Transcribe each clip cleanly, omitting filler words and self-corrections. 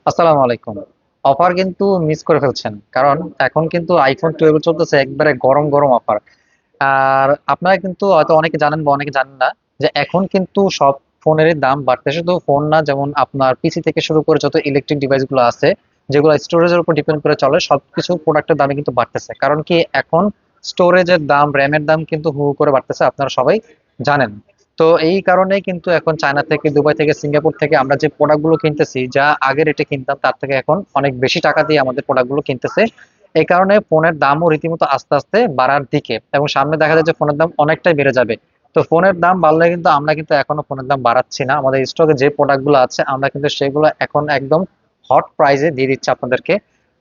আসসালামু আলাইকুম। অফার কিন্তু মিস করে ফেলছেন, কারণ এখন কিন্তু আইফোন 12 চলতেছে একবারে গরম গরম অফার। আর আপনারা কিন্তু হয়তো অনেকে জানেন বা অনেকে জানেন না যে এখন কিন্তু সব ফোনেরই দাম বাড়তেছে। শুধু ফোন না, যেমন আপনার পিসি থেকে শুরু করে যত ইলেকট্রিক ডিভাইস গুলো আছে, যেগুলো স্টোরেজের উপর ডিপেন্ড করে চলে, সবকিছু প্রোডাক্টের দামে কিন্তু বাড়তেছে। কারণ কি, এখন স্টোরেজের দাম, র্যামের দাম কিন্তু হু হু করে বাড়তেছে, আপনারা সবাই জানেন। তো এই কারণে কিন্তু এখন চায়না থেকে, দুবাই থেকে, সিঙ্গাপুর থেকে আমরা যে প্রোডাক্টগুলো কিনতেছি, যা আগে রেটে কিনতাম তার থেকে এখন অনেক বেশি টাকা দিয়ে আমাদের প্রোডাক্টগুলো কিনতেছে। এই কারণে ফোনের দামও রীতিমতো আস্তে আস্তে বাড়ার দিকে, এবং সামনে দেখা যায় যে ফোনের দাম অনেকটাই বেড়ে যাবে। তো ফোনের দাম বাড়লে কিন্তু আমরা কিন্তু এখনো ফোনের দাম বাড়াচ্ছি না। আমাদের স্টকে যে প্রোডাক্টগুলো আছে আমরা কিন্তু সেগুলো এখন একদম হট প্রাইসে দিয়ে দিচ্ছি আপনাদেরকে।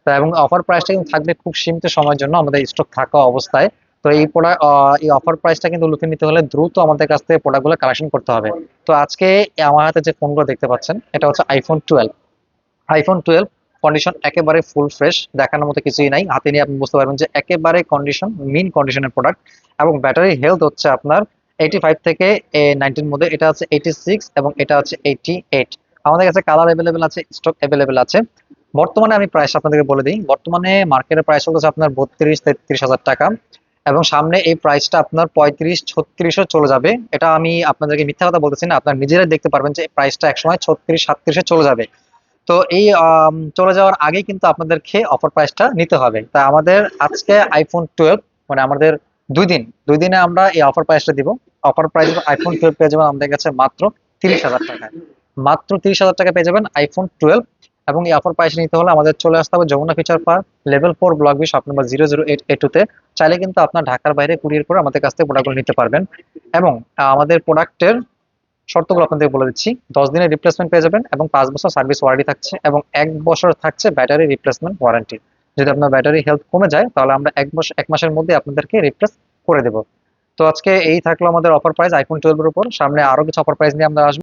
তো এবং অফার প্রাইসটা কিন্তু থাকবে খুব সীমিত সময়ের জন্য আমাদের স্টক থাকা অবস্থায়। তো এই প্রোডাক্ট, এই অফার প্রাইসটা কিন্তু লুফে নিতে হলে দ্রুত আমাদের কাছ থেকে প্রোডাক্টগুলো কালেকশন করতে হবে। তো আজকে আমার হাতে যে ফোনগুলো দেখতে পাচ্ছেন, এটা হচ্ছে আইফোন 12। আইফোন 12 কন্ডিশন একেবারে ফুল ফ্রেশ, দেখানোর মতো কিছুই নাই। হাতে নিয়ে আপনি বুঝতে পারবেন যে একেবারে কন্ডিশন, মিন কন্ডিশনের প্রোডাক্ট। এবং ব্যাটারি হেলথ হচ্ছে আপনার 85 থেকে 90-এর মধ্যে। এটা আছে 86 এবং এটা আছে 88। আমাদের কাছে কালার অ্যাভেলেবেল আছে, স্টক অ্যাভেলেবেল আছে। বর্তমানে আমি প্রাইস আপনাদেরকে বলে দিই। বর্তমানে মার্কেটের প্রাইস হচ্ছে আপনার 32-33 হাজার টাকা, এবং সামনে এই প্রাইসটা আপনার 35-36ও চলে যাবে। এটা আমি আপনাদেরকে মিথ্যা কথা বলতেছি না, আপনার নিজেরাই দেখতে পারবেন যে এই প্রাইসটা একসময় 36-37-এ চলে যাবে। তো এই চলে যাওয়ার আগে কিন্তু আপনাদেরকে অফার প্রাইসটা নিতে হবে। তাই আমাদের আজকে আইফোন 12, মানে আমাদের 2 দিনে আমরা এই অফার প্রাইসটা দিব। অফার প্রাইস আইফোন 12 পেয়ে যাবেন আমাদের কাছে মাত্র 30,000 টাকায়। মাত্র 30,000 টাকা পেয়ে যাবেন আইফোন 12। এবং এই অফার প্রাইস নিতে হলে আমাদের চলে আসতে হবে Jamuna future park, level 4, block B, shop number 008A2-তে। চাইলে কিন্তু আপনার ঢাকার বাইরে কুরিয়ার করে আমাদের কাছ থেকে প্রোডাক্টগুলো নিতে পারবেন। এবং আমাদের প্রোডাক্টের শর্তগুলো আপনাদের বলে দিচ্ছি। 10 দিনের রিপ্লেসমেন্ট পেয়ে যাবেন, এবং 5 বছর সার্ভিস ওয়ারেন্টি থাকছে, এবং 1 বছর থাকছে ব্যাটারি রিপ্লেসমেন্ট ওয়ারেন্টি। যদি আপনার ব্যাটারি হেলথ কমে যায় তাহলে আমরা 1 মাসের মধ্যে আপনাদেরকে রিপ্লেস করে দেবো। তো আজকে এই থাকলো আমাদের অফার প্রাইস আইফোন 12 এর উপর। সামনে আরো কিছু অফার প্রাইস নিয়ে আমরা আসবো।